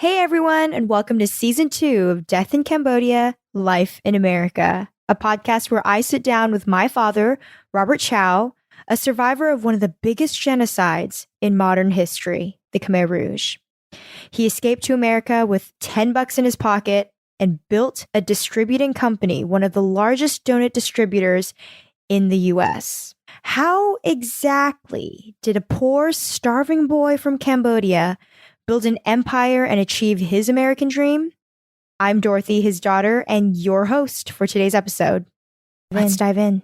Hey everyone, and welcome to season 2 of Death in Cambodia, Life in America, a podcast where I sit down with my father, Robert Chow, a survivor of one of the biggest genocides in modern history, the Khmer Rouge. He escaped to America with $10 in his pocket and built a distributing company, one of the largest donut distributors in the US. How exactly did a poor, starving boy from Cambodia build an empire and achieve his American dream? I'm Dorothy, his daughter, and your host for today's episode. Let's dive in.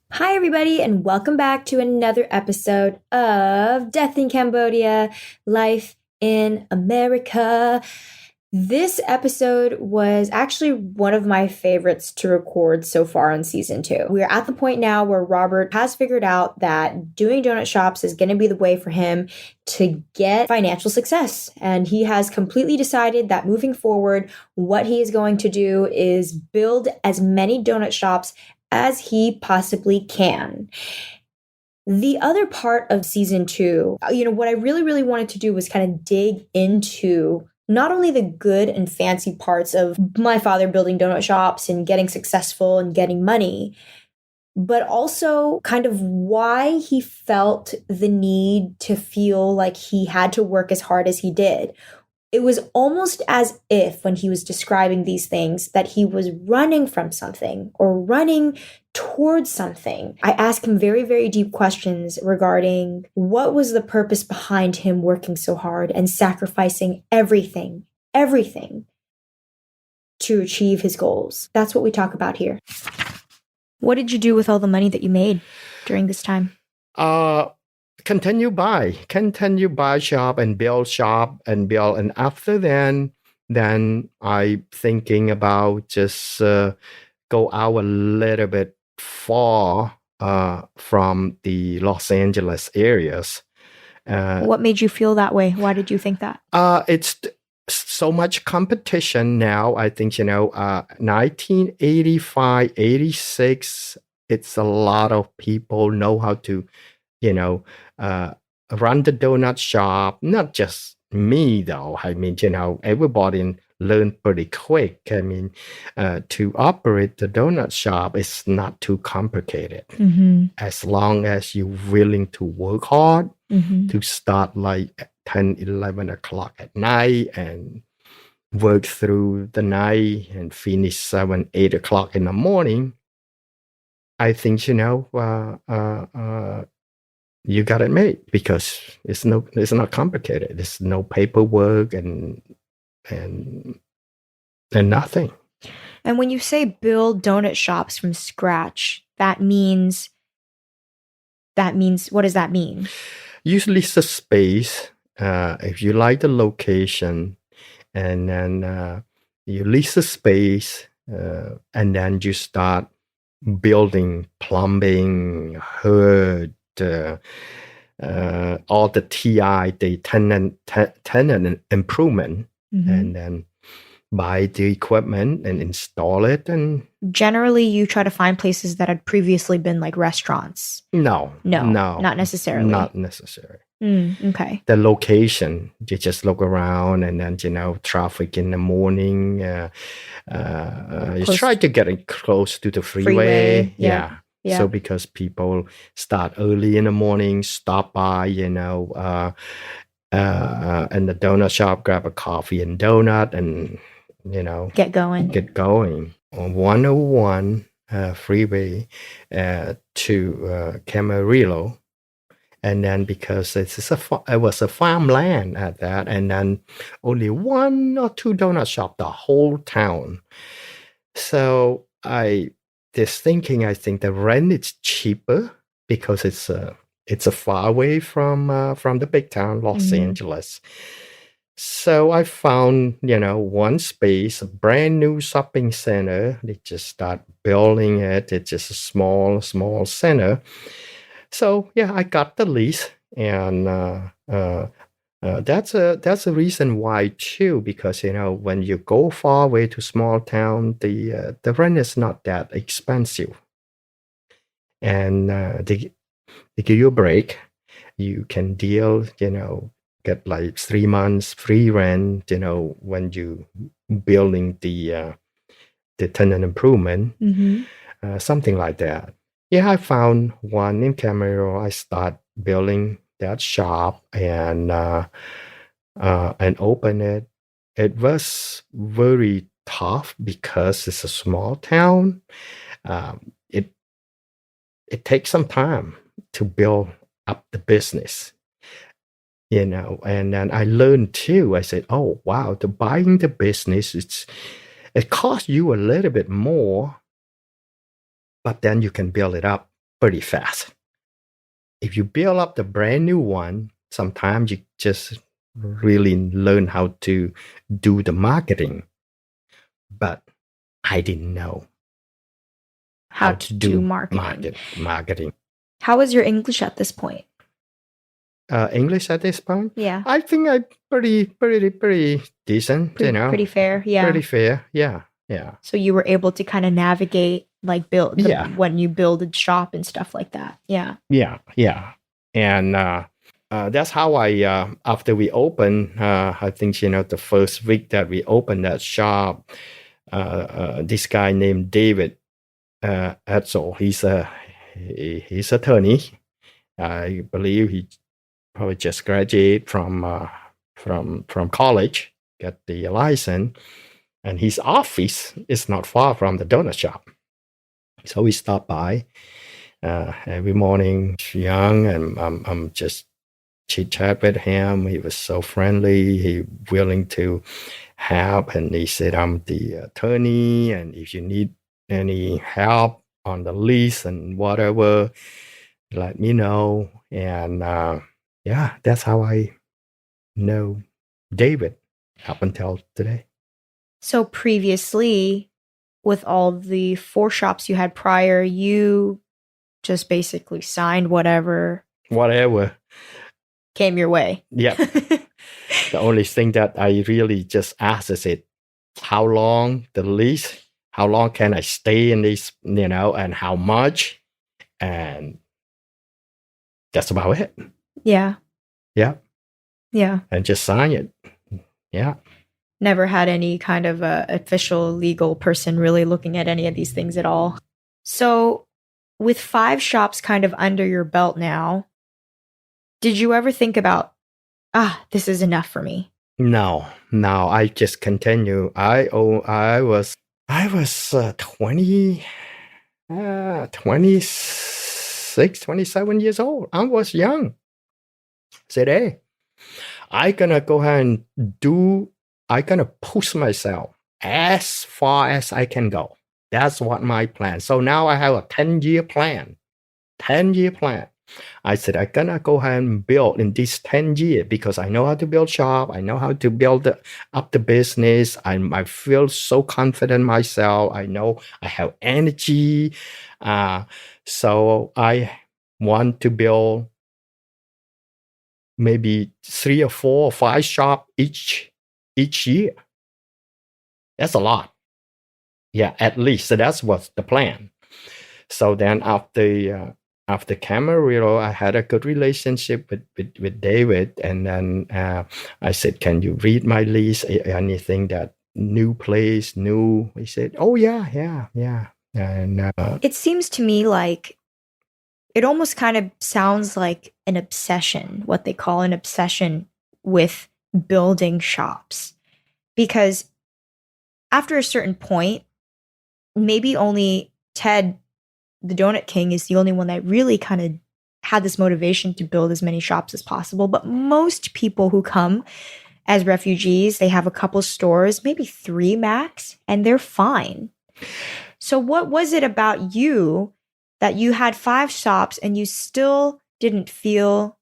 Hi, everybody, and welcome back to another episode of Death in Cambodia, Life in America. This episode was actually one of my favorites to record so far in season 2. We're at the point now where Robert has figured out that doing donut shops is going to be the way for him to get financial success. And he has completely decided that moving forward, what he is going to do is build as many donut shops as he possibly can. The other part of season 2, what I really wanted to do was kind of dig into not only the good and fancy parts of my father building donut shops and getting successful and getting money, but also kind of why he felt the need to feel like he had to work as hard as he did. It was almost as if when he was describing these things that he was running from something or running towards something. I asked him very, very deep questions regarding what was the purpose behind him working so hard and sacrificing everything to achieve his goals. That's what we talk about here. What did you do with all the money that you made during this time? Continue buy shop and build, and after then I thinking about just go out a little bit far from the Los Angeles areas. What made you feel that way? Why did you think that? It's so much competition now. I think 1985, 86. It's a lot of people know how to run the donut shop. Not just me, though. I mean, everybody learned pretty quick. I mean, to operate the donut shop is not too complicated. Mm-hmm. As long as you're willing to work hard, to start like 10, 11 o'clock at night and work through the night and finish 7, 8 o'clock in the morning. I think, you got it made because it's not complicated. There's no paperwork and nothing. And when you say build donut shops from scratch, that means what does that mean? You lease a space if you like the location, and then you lease a space, and then you start building plumbing, hood, all the TI, the tenant improvement, and then buy the equipment and install it. And generally, you try to find places that had previously been like restaurants. No, not necessarily. Not necessary. Okay. The location, you just look around, and then traffic in the morning. You try to get close to the freeway. Yeah. So because people start early in the morning, stop by, and the donut shop, grab a coffee and donut, and get going on 101 freeway to Acerylio. And then because it was a farmland at that, and then only 1 or 2 donut shop the whole town. So I think the rent is cheaper because it's far away from the big town, Los Angeles. So I found, one space, a brand new shopping center. They just start building it. It's just a small center. So yeah, I got the lease, and that's a reason why too, because when you go far away to small town, the rent is not that expensive, and they give you a break. You can deal, get like 3 months free rent, when you building the tenant improvement, something like that. Yeah, I found one in Camarillo. I start building that shop and open it. It was very tough because it's a small town. It takes some time to build up the business, and then I learned too. I said, oh wow, the buying the business, it costs you a little bit more, but then you can build it up pretty fast. If you build up the brand new one, sometimes you just really learn how to do the marketing. But I didn't know how to do marketing. How was your English at this point? English at this point? Yeah. I think I'm pretty decent, Pretty fair, yeah. Pretty fair, yeah. So you were able to kind of navigate, like when you build a shop and stuff like that. Yeah. Yeah. And that's how I, after we opened, I think, the first week that we opened that shop, this guy named David Edsel, he's attorney. I believe he probably just graduated from college, get the license, and his office is not far from the donut shop. So we stopped by every morning, young, and I'm just chit chat with him. He was so friendly. He willing to help, and he said, "I'm the attorney, and if you need any help on the lease and whatever, let me know." And yeah, that's how I know David up until today. So previously, with all the 4 shops you had prior, you just basically signed whatever came your way. Yeah. The only thing that I really just asked is how long the lease, how long can I stay in this, and how much, and that's about it. Yeah. And just sign it. Yeah. Never had any kind of official legal person really looking at any of these things at all. So with 5 shops kind of under your belt now, did you ever think about, this is enough for me? No, I just continue. I was 26, 27 years old. I was young. Said, hey, I gonna go ahead and I gonna push myself as far as I can go. That's what my plan. So now I have a 10-year plan. 10-year plan. I said, I'm gonna go ahead and build in this 10 years because I know how to build shop. I know how to build up the business. I feel so confident myself. I know I have energy. So I want to build maybe 3 or 4 or 5 shop each year. That's a lot. Yeah, at least. So that's what's the plan. So then after Camarillo, I had a good relationship with David, and then I said, "Can you read my lease? Anything that new place, new?" He said, "Oh yeah." And it seems to me like it almost kind of sounds like an obsession, what they call an obsession with building shops, because after a certain point, maybe only Ted, the Donut King, is the only one that really kind of had this motivation to build as many shops as possible. But most people who come as refugees, they have a couple stores, maybe 3 max, and they're fine. So what was it about you that you had 5 shops and you still didn't feel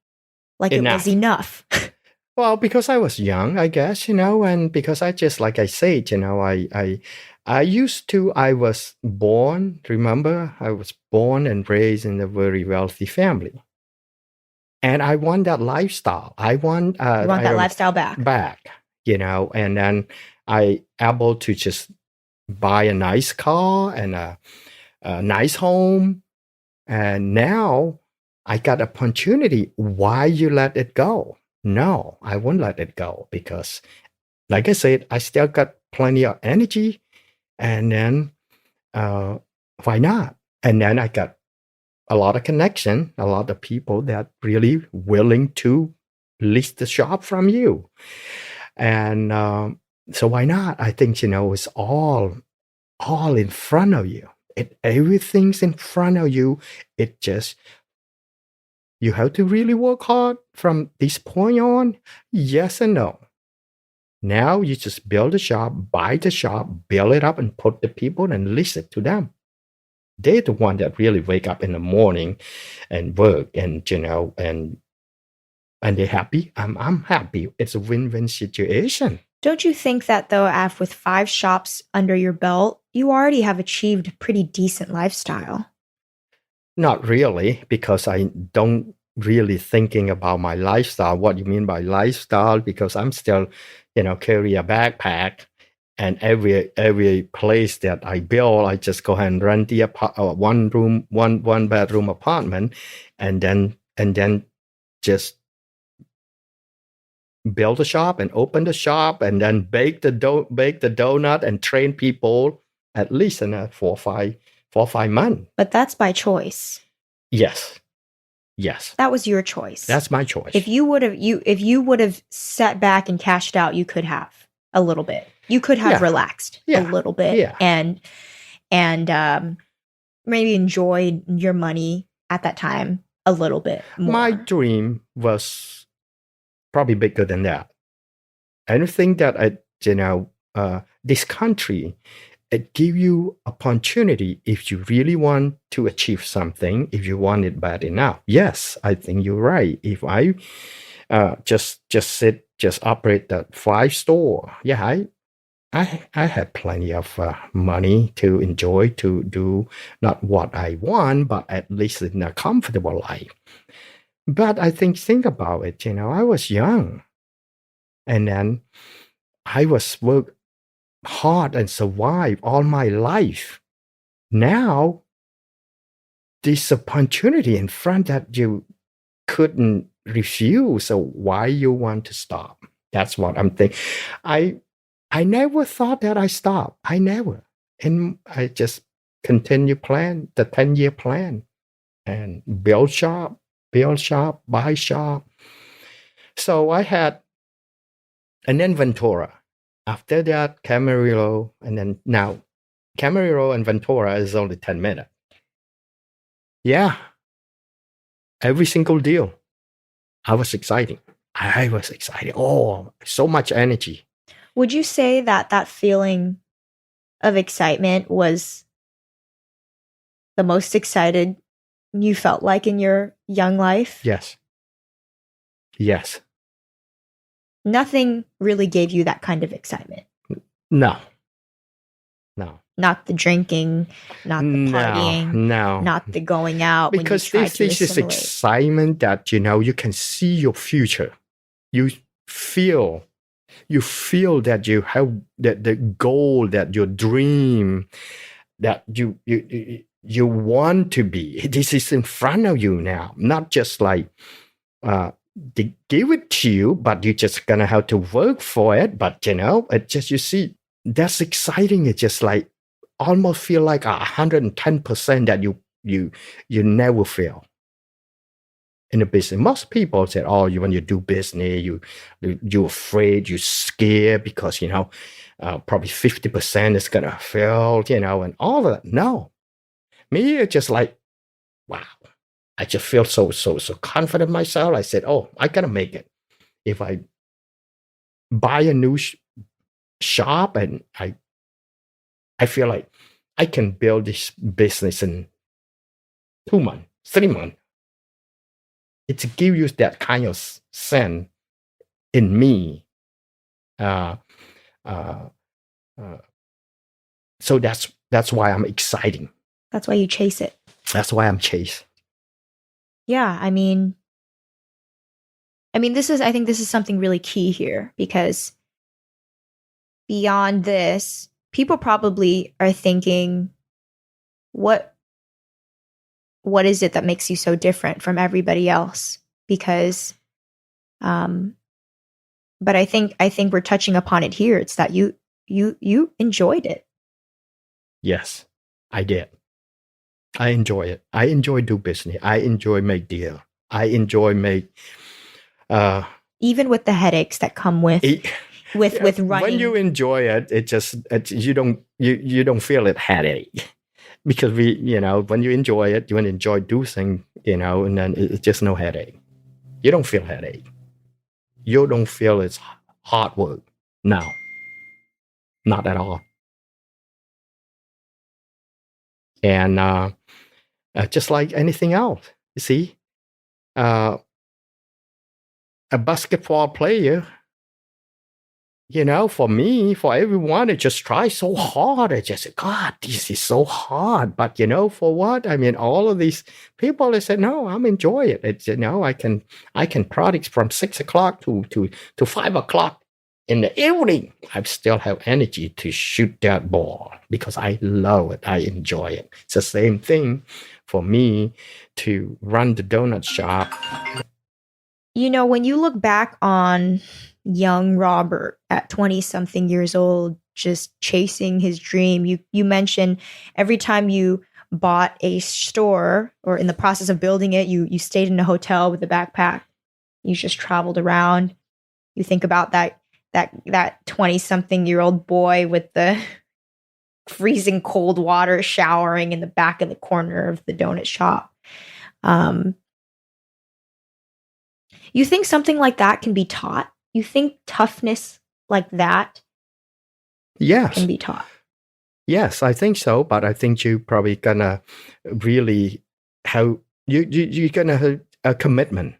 like it was enough? Well, because I was young, I guess, and because I just, like I said, I was born, remember, I was born and raised in a very wealthy family. And I want that lifestyle. I want that lifestyle back. And then I able to just buy a nice car and a nice home. And now I got opportunity. Why you let it go? No, I won't let it go because, like I said, I still got plenty of energy. And then why not? And then I got a lot of connection, a lot of people that really willing to lease the shop from you. And so why not? I think, it's all in front of you. Everything's in front of you. It just, you have to really work hard from this point on. Yes and no. Now you just build a shop, buy the shop, build it up, and put the people and lease it to them. They're the one that really wake up in the morning and work, and and they're happy. I'm happy. It's a win-win situation. Don't you think that though, with 5 shops under your belt, you already have achieved a pretty decent lifestyle? Not really, because I don't really thinking about my lifestyle. What you mean by lifestyle? Because I'm still, carry a backpack, and every place that I build, I just go ahead and rent the one bedroom apartment, and then just build a shop and open the shop, and then bake the donut and train people at least in 4 or 5 months. But that's by choice. Yes. That was your choice. That's my choice. If you would have sat back and cashed out, you could have a little bit. You could have relaxed a little bit and maybe enjoyed your money at that time a little bit more. My dream was probably bigger than that. Anything that this country, it give you opportunity if you really want to achieve something, if you want it bad enough. Yes, I think you're right. If I just operate that 5 store, I had plenty of money to enjoy, to do not what I want, but at least in a comfortable life. But I think about it, I was young, and then I was work hard and survive all my life. Now, this opportunity in front that you couldn't refuse, so why you want to stop? That's what I'm thinking. I never thought that I stopped. I never. And I just continue plan, the 10-year plan, and build shop, buy shop. So I had, and then Ventura. After that, Camarillo, and then now Camarillo and Ventura is only 10 minutes. Yeah. Every single deal. I was excited. Oh, so much energy. Would you say that feeling of excitement was the most excited you felt like in your young life? Yes. Nothing really gave you that kind of excitement? No. Not the drinking, not the partying, not the going out. Because this is excitement that, you can see your future. You feel that you have the goal, that your dream, that you want to be. This is in front of you now, not just like they give it to you, but you're just gonna have to work for it. But it just, you see, that's exciting. It's just like almost feel like 110% that you never fail in the business. Most people said, "Oh, when you do business, you're afraid, you're scared because probably 50% is gonna fail, and all of that." No, me, it's just like, wow. I just feel so confident in myself. I said, "Oh, I gotta make it. If I buy a new shop, and I feel like I can build this business in 2 months, 3 months." It gives you that kind of sense. in me. Uh, uh, uh, so that's why I'm exciting. That's why you chase it. That's why I'm chase. Yeah, I mean, I think this is something really key here, because beyond this, people probably are thinking, what is it that makes you so different from everybody else? Because, but I think we're touching upon it here. It's that you enjoyed it. Yes, I did. I enjoy it. I enjoy do business. I enjoy make deal. I enjoy make. Even with the headaches that come with running. When you enjoy it, you don't feel it headache. Because when you enjoy it, you enjoy doing, and then it's just no headache. You don't feel headache. You don't feel it's hard work. No, not at all. And just like anything else, you see, a basketball player, for me, for everyone, it just tries so hard. It just, God, this is so hard. But for what? I mean, all of these people, they said, no, I'm enjoying it. It's, I can practice from 6 o'clock to 5 o'clock in the evening. I still have energy to shoot that ball because I love it. I enjoy it. It's the same thing for me to run the donut shop. When you look back on young Robert at 20-something years old, just chasing his dream, you mentioned every time you bought a store or in the process of building it, you stayed in a hotel with a backpack. You just traveled around. You think about that 20-something year old boy with the freezing cold water showering in the back of the corner of the donut shop. You think something like that can be taught? You think toughness like that can be taught? Yes, I think so. But I think you probably gonna really how you're gonna have a commitment.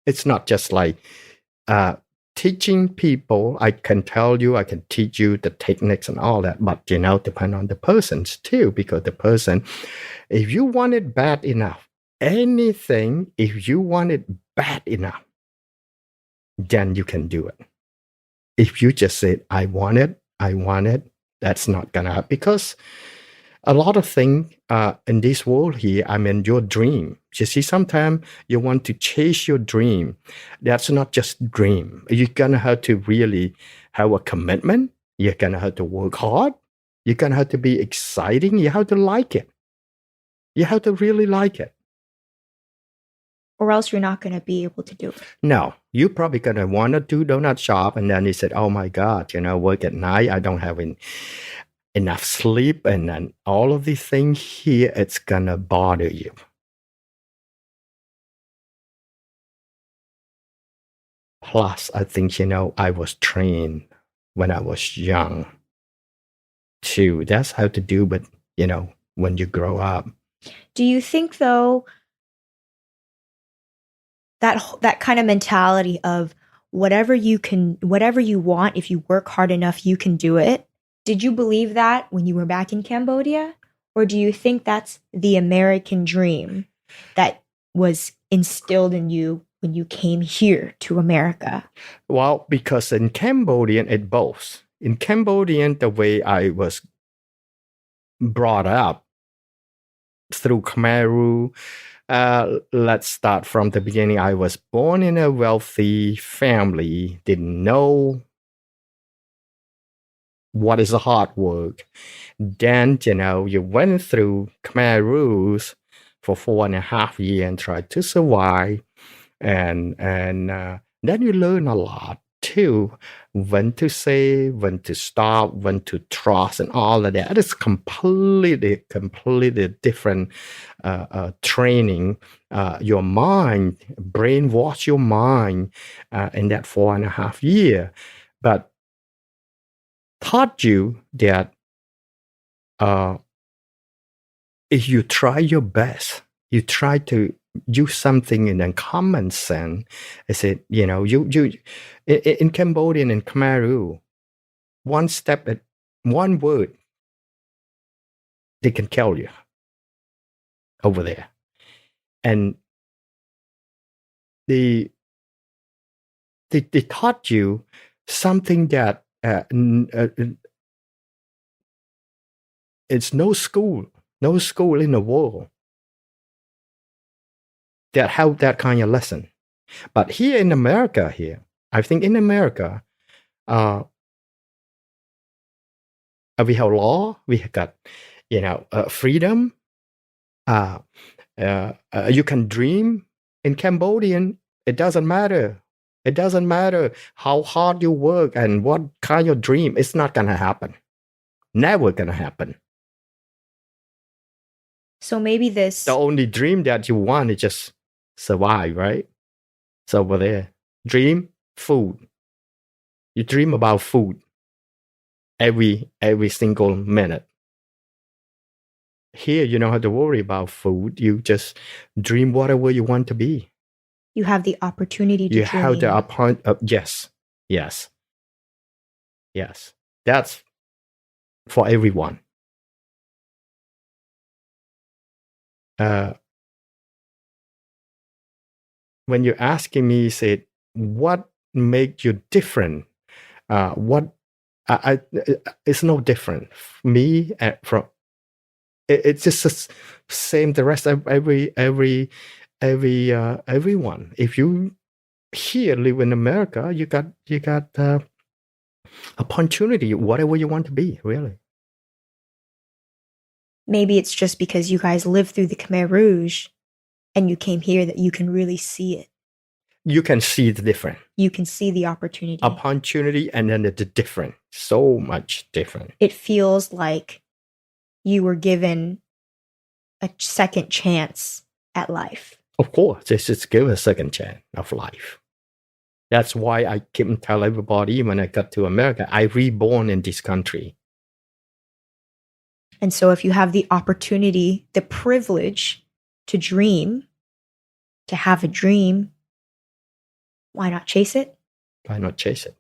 It's not just like teaching people. I can tell you, I can teach you the techniques and all that, but depend on the persons too, because the person, if you want it bad enough, anything, if you want it bad enough, then you can do it. If you just say, I want it, that's not gonna happen, because a lot of things in this world here, I mean, your dream. You see, sometimes you want to chase your dream. That's not just dream. You're gonna have to really have a commitment. You're gonna have to work hard. You're gonna have to be exciting. You have to like it. You have to really like it. Or else you're not going to be able to do it. No, you're probably going to want to do donut shop. And then you said, oh my God, work at night. I don't have enough sleep. And then all of these things here, it's going to bother you. Plus, I think, I was trained when I was young too. That's how to do it, when you grow up. Do you think, though, that kind of mentality of whatever you want, if you work hard enough, you can do it? Did you believe that when you were back in Cambodia? Or do you think that's the American dream that was instilled in you when you came here to America? Well, because in Cambodian, it both. In Cambodian, the way I was brought up through Khmer Rouge, let's start from the beginning. I was born in a wealthy family, didn't know what is hard work. Then, you went through Khmer Rouge for 4.5 years and tried to survive. And then you learn a lot too. When to say, when to stop, when to trust, and all of that. It's completely different training. Your mind, brainwash your mind in that 4.5 years. But taught you that if you try your best, you try to use something in a common sense. I said, you in Cambodian and Khmer Rouge, one step at one word, they can kill you over there. And they taught you something that it's no school in the world that have that kind of lesson. But here in America, I think in America, we have law, we have got, freedom. You can dream. In Cambodian, it doesn't matter. It doesn't matter how hard you work and what kind of dream. It's not going to happen. Never going to happen. So maybe the only dream that you want is just survive, right? So over there, dream, food. You dream about food every single minute. Here, you don't have to worry about food. You just dream whatever you want to be. You have the opportunity to dream. Have the yes. That's for everyone. When you're asking me, say, what makes you different? It's no different. Me from it's just the same. The rest of everyone. If you here live in America, you got opportunity, whatever you want to be, really. Maybe it's just because you guys lived through the Khmer Rouge and you came here that you can really see it. You can see the difference. You can see the opportunity. And then the different. So much different. It feels like you were given a second chance at life. Of course, just give a second chance of life. That's why I keep telling everybody when I got to America, I reborn in this country. And so if you have the opportunity, the privilege to dream, to have a dream, why not chase it? Why not chase it?